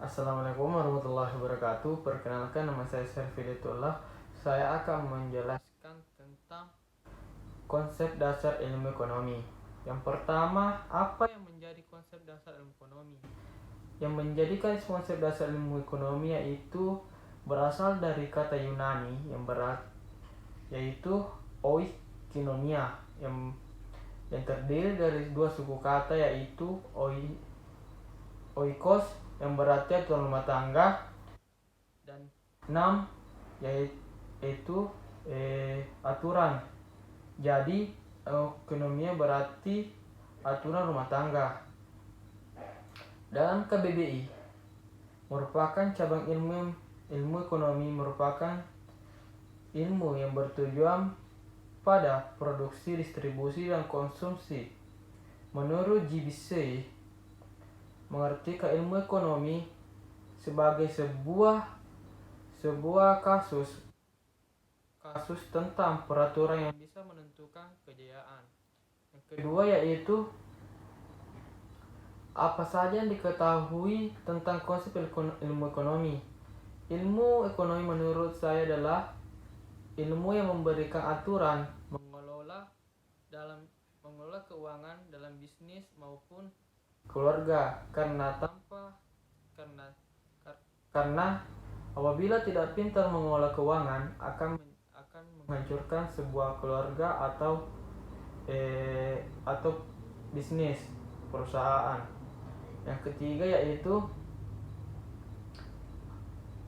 Assalamualaikum warahmatullahi wabarakatuh. Perkenalkan, nama saya Syarifiditullah. Saya akan menjelaskan tentang konsep dasar ilmu ekonomi. Yang pertama, apa yang menjadi konsep dasar ilmu ekonomi? Yang menjadikan konsep dasar ilmu ekonomi yaitu berasal dari kata Yunani yang berat, yaitu oikonomia, yang terdiri dari dua suku kata, yaitu oikos yang berarti aturan rumah tangga, dan enam yaitu aturan. Jadi ekonominya berarti aturan rumah tangga. Dalam KBBI merupakan cabang ilmu ekonomi, merupakan ilmu yang bertujuan pada produksi, distribusi, dan konsumsi. Menurut GBC, mengartikan ilmu ekonomi sebagai sebuah kasus tentang peraturan yang bisa menentukan kejayaan. Yang kedua yaitu apa saja yang diketahui tentang konsep ilmu ekonomi. Ilmu ekonomi menurut saya adalah ilmu yang memberikan aturan mengelola keuangan dalam bisnis maupun keluarga, karena apabila tidak pintar mengelola keuangan akan menghancurkan sebuah keluarga atau bisnis perusahaan. Yang ketiga yaitu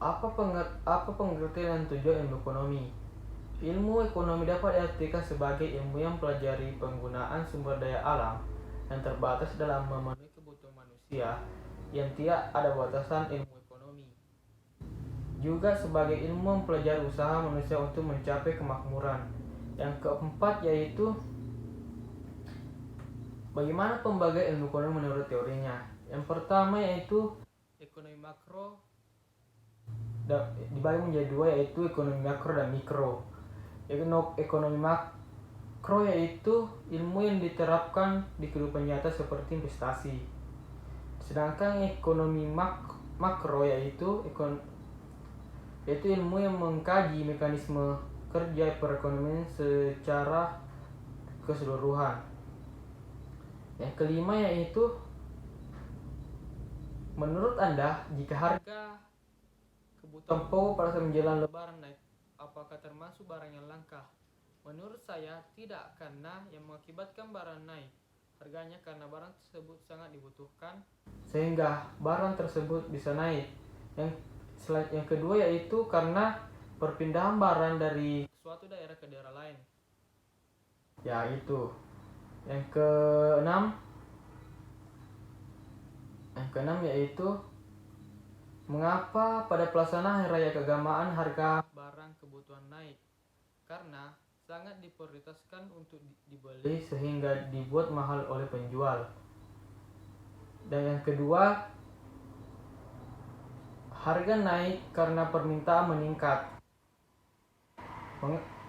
apa pengertian dan tujuan ilmu ekonomi. Ilmu ekonomi dapat diartikan sebagai ilmu yang mempelajari penggunaan sumber daya alam yang terbatas dalam memenuhi kebutuhan manusia yang tidak ada batasan. Ilmu ekonomi juga sebagai ilmu mempelajari usaha manusia untuk mencapai kemakmuran. Yang keempat yaitu bagaimana pembagian ilmu ekonomi menurut teorinya. Yang pertama yaitu ekonomi makro, dibagi menjadi dua, yaitu ekonomi makro dan mikro. Ekonomi makro yaitu ilmu yang diterapkan di kehidupan nyata seperti investasi. Sedangkan ekonomi makro yaitu ilmu yang mengkaji mekanisme kerja perekonomian secara keseluruhan. Yang kelima yaitu menurut Anda, jika harga kebutuhan pokok pada saat menjelang lebaran naik, apakah termasuk barang yang langka? Menurut saya tidak, karena yang mengakibatkan barang naik harganya karena barang tersebut sangat dibutuhkan sehingga barang tersebut bisa naik. Yang kedua yaitu karena perpindahan barang dari suatu daerah ke daerah lain. Yaitu yang keenam yaitu mengapa pada pelaksanaan hari raya keagamaan harga barang kebutuhan naik? Karena sangat diprioritaskan untuk dibeli sehingga dibuat mahal oleh penjual. Dan yang kedua, harga naik karena permintaan meningkat.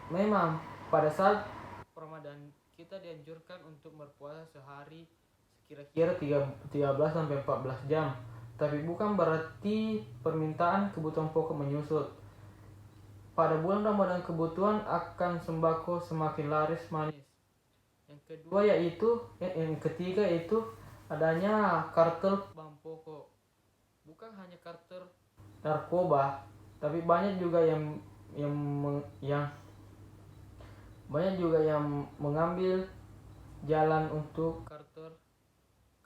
Memang pada saat Ramadan kita dianjurkan untuk berpuasa sehari kira-kira 13-14 jam. Tapi bukan berarti permintaan kebutuhan pokok menyusut. Pada bulan Ramadan kebutuhan akan sembako semakin laris manis. Yang ketiga yaitu adanya kartel bahan pokok. Bukan hanya kartel narkoba, tapi banyak juga yang mengambil jalan untuk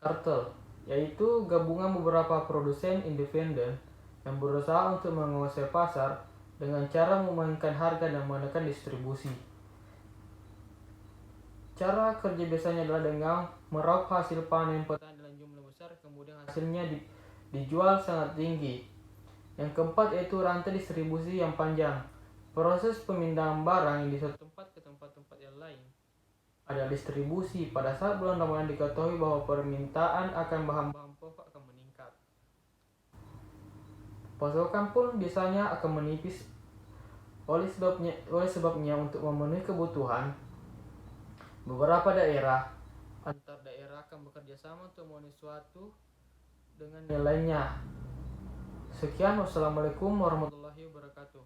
kartel, yaitu gabungan beberapa produsen independen yang berusaha untuk menguasai pasar dengan cara memainkan harga dan menekan distribusi. Cara kerja biasanya adalah dengan meraup hasil panen petani dalam jumlah besar, kemudian hasilnya dijual sangat tinggi. Yang keempat yaitu rantai distribusi yang panjang. Proses pemindahan barang di satu tempat ke tempat yang lain ada distribusi. Pada saat bulan Ramadan diketahui bahwa permintaan akan bahan-bahan pokok akan meningkat, pasokan pun biasanya akan menipis. Oleh sebabnya untuk memenuhi kebutuhan beberapa daerah, antar daerah akan bekerja sama untuk memenuhi suatu dengan nilainya. Sekian, wassalamualaikum warahmatullahi wabarakatuh.